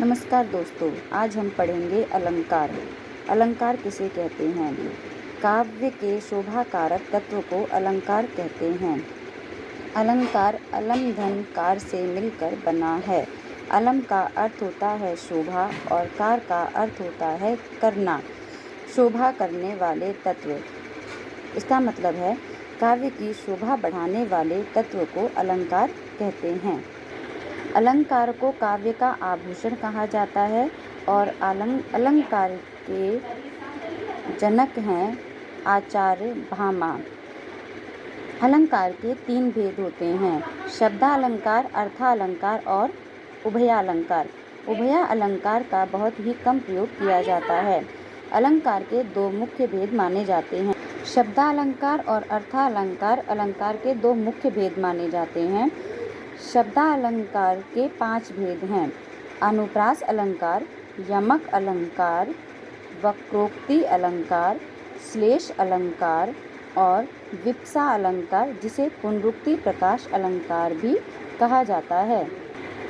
नमस्कार दोस्तों, आज हम पढ़ेंगे अलंकार। अलंकार किसे कहते हैं? काव्य के शोभाकारक तत्व को अलंकार कहते हैं। अलंकार अलम धन कार से मिलकर बना है। अलम का अर्थ होता है शोभा और कार का अर्थ होता है करना, शोभा करने वाले तत्व। इसका मतलब है काव्य की शोभा बढ़ाने वाले तत्व को अलंकार कहते हैं। अलंकार को काव्य का आभूषण कहा जाता है और अलंकार के जनक हैं आचार्य भामा। अलंकार के 3 भेद होते हैं: शब्दालंकार, अर्थालंकार और उभयालंकार। उभयालंकार का बहुत ही कम प्रयोग किया जाता है। अलंकार के 2 मुख्य भेद माने जाते हैं। शब्दालंकार और अर्थालंकार अलंकार के 2 मुख्य भेद माने जाते हैं। शब्दालंकार के 5 भेद हैं: अनुप्रास अलंकार, यमक अलंकार, वक्रोक्ति अलंकार, श्लेष अलंकार और विप्सा अलंकार, जिसे पुनरुक्ति प्रकाश अलंकार भी कहा जाता है।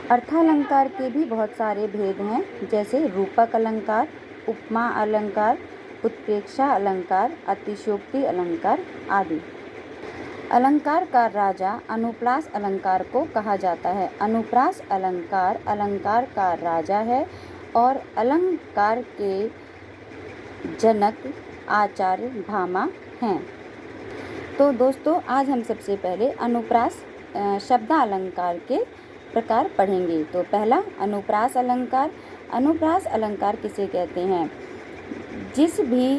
अर्थालंकार के भी बहुत सारे भेद हैं, जैसे रूपक अलंकार, उपमा अलंकार, उत्प्रेक्षा अलंकार, अतिशयोक्ति अलंकार आदि। अलंकार का राजा अनुप्रास अलंकार को कहा जाता है। अनुप्रास अलंकार अलंकार का राजा है और अलंकार के जनक आचार्य भामा हैं। तो दोस्तों, आज हम सबसे पहले अनुप्रास शब्दालंकार के प्रकार पढ़ेंगे। तो पहला, अनुप्रास अलंकार। अनुप्रास अलंकार किसे कहते हैं? जिस भी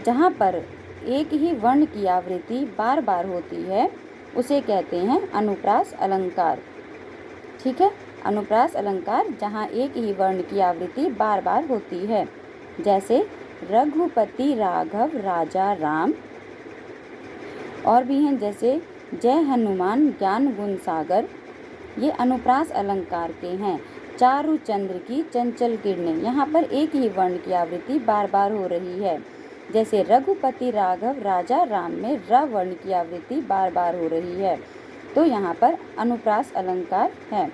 जहाँ पर एक ही वर्ण की आवृत्ति बार बार होती है उसे कहते हैं अनुप्रास अलंकार। ठीक है, अनुप्रास अलंकार जहाँ एक ही वर्ण की आवृत्ति बार बार होती है, जैसे रघुपति राघव राजा राम। और भी हैं, जैसे जय हनुमान ज्ञान गुण सागर। ये अनुप्रास अलंकार के हैं। चारु चंद्र की चंचल किरणें, यहाँ पर एक ही वर्ण की आवृत्ति बार बार हो रही है, जैसे रघुपति राघव राजा राम में र वर्ण की आवृत्ति बार बार हो रही है। तो यहाँ पर अनुप्रास अलंकार है।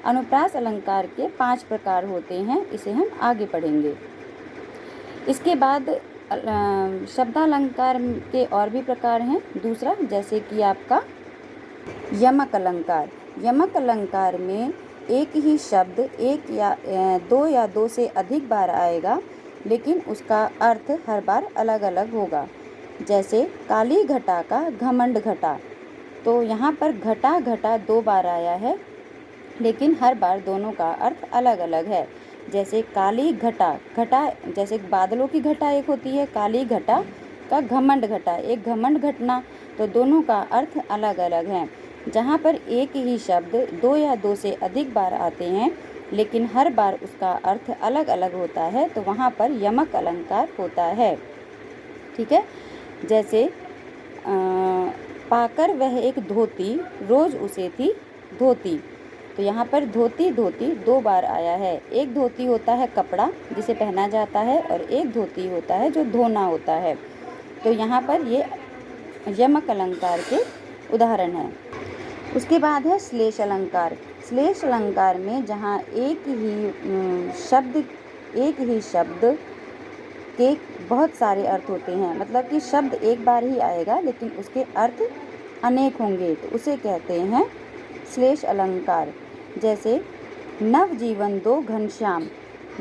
अनुप्रास अलंकार के 5 प्रकार होते हैं, इसे हम आगे पढ़ेंगे। इसके बाद शब्दालंकार के और भी प्रकार हैं। दूसरा, जैसे कि आपका यमक अलंकार। यमक अलंकार में एक ही शब्द एक या दो से अधिक बार आएगा, लेकिन उसका अर्थ हर बार अलग अलग होगा। जैसे काली घटा का घमंड घटा। तो यहाँ पर घटा घटा 2 बार आया है, लेकिन हर बार दोनों का अर्थ अलग अलग है। जैसे काली घटा, घटा जैसे बादलों की घटा एक होती है, काली घटा का घमंड घटा, एक घमंड घटना, तो दोनों का अर्थ अलग अलग है। जहाँ पर एक ही शब्द 2 या 2 से अधिक बार आते हैं, लेकिन हर बार उसका अर्थ अलग अलग होता है, तो वहाँ पर यमक अलंकार होता है। ठीक है, जैसे पाकर वह एक धोती, रोज उसे थी धोती। तो यहाँ पर धोती धोती 2 बार आया है। एक धोती होता है कपड़ा जिसे पहना जाता है, और एक धोती होता है जो धोना होता है। तो यहाँ पर ये यमक अलंकार के उदाहरण हैं। उसके बाद है श्लेष अलंकार। श्लेष अलंकार में जहाँ एक ही शब्द के बहुत सारे अर्थ होते हैं, मतलब कि शब्द एक बार ही आएगा लेकिन उसके अर्थ अनेक होंगे, तो उसे कहते हैं श्लेष अलंकार। जैसे नवजीवन दो घनश्याम।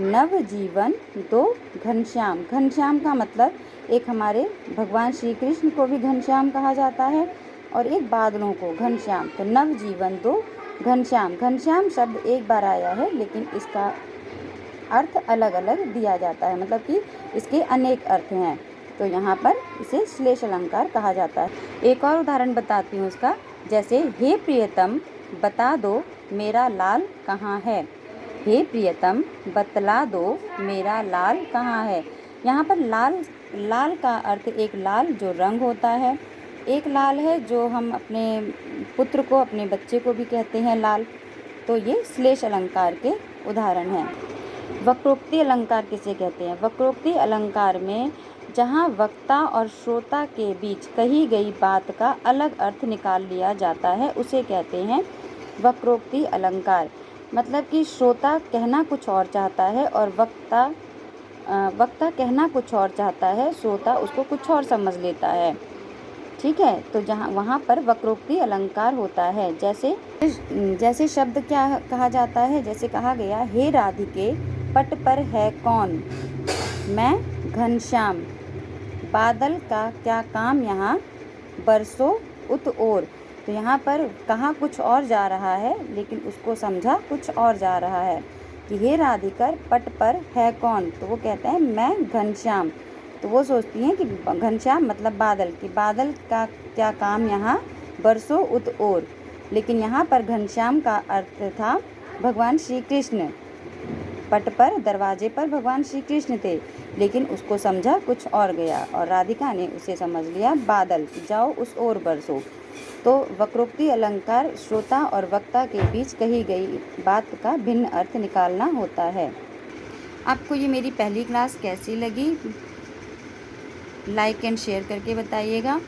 नवजीवन दो घनश्याम। घनश्याम का मतलब एक हमारे भगवान श्री कृष्ण को भी घनश्याम कहा जाता है, और एक बादलों को घनश्याम। तो नवजीवन दो घनश्याम। घनश्याम शब्द एक बार आया है, लेकिन इसका अर्थ अलग अलग दिया जाता है, मतलब कि इसके अनेक अर्थ हैं। तो यहाँ पर इसे श्लेष अलंकार कहा जाता है। एक और उदाहरण बताती हूँ इसका। जैसे हे प्रियतम बता दो मेरा लाल कहाँ है। हे प्रियतम बतला दो मेरा लाल कहाँ है। यहाँ पर लाल का अर्थ एक लाल जो रंग होता है, एक लाल है जो हम अपने पुत्र को, अपने बच्चे को भी कहते हैं लाल। तो ये श्लेष अलंकार के उदाहरण हैं। वक्रोक्ति अलंकार किसे कहते हैं? वक्रोक्ति अलंकार में जहाँ वक्ता और श्रोता के बीच कही गई बात का अलग अर्थ निकाल लिया जाता है, उसे कहते हैं वक्रोक्ति अलंकार। मतलब कि श्रोता कहना कुछ और चाहता है और वक्ता कहना कुछ और चाहता है, श्रोता उसको कुछ और समझ लेता है। ठीक है, तो जहाँ वहाँ पर वक्रोक्ति अलंकार होता है। जैसे शब्द क्या कहा जाता है, जैसे कहा गया, हे राधिके पट पर है कौन, मैं घनश्याम, बादल का क्या काम यहाँ, बरसों उत ओर। तो यहाँ पर कहा कुछ और जा रहा है, लेकिन उसको समझा कुछ और जा रहा है कि हे राधिकर पट पर है कौन, तो वो कहते हैं मैं घनश्याम। तो वो सोचती हैं कि घनश्याम मतलब बादल, कि बादल का क्या काम यहाँ, बरसों उत ओर। लेकिन यहाँ पर घनश्याम का अर्थ था भगवान श्री कृष्ण। पट पर, दरवाजे पर भगवान श्री कृष्ण थे, लेकिन उसको समझा कुछ और गया और राधिका ने उसे समझ लिया बादल, जाओ उस ओर बरसो। तो वक्रोक्ति अलंकार श्रोता और वक्ता के बीच कही गई बात का भिन्न अर्थ निकालना होता है। आपको ये मेरी पहली क्लास कैसी लगी, लाइक एंड शेयर करके बताइएगा।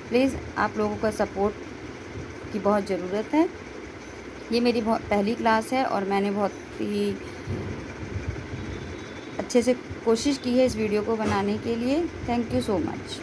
प्लीज़, आप लोगों का सपोर्ट की बहुत ज़रूरत है। ये मेरी पहली क्लास है और मैंने बहुत ही अच्छे से कोशिश की है इस वीडियो को बनाने के लिए। Thank you so much.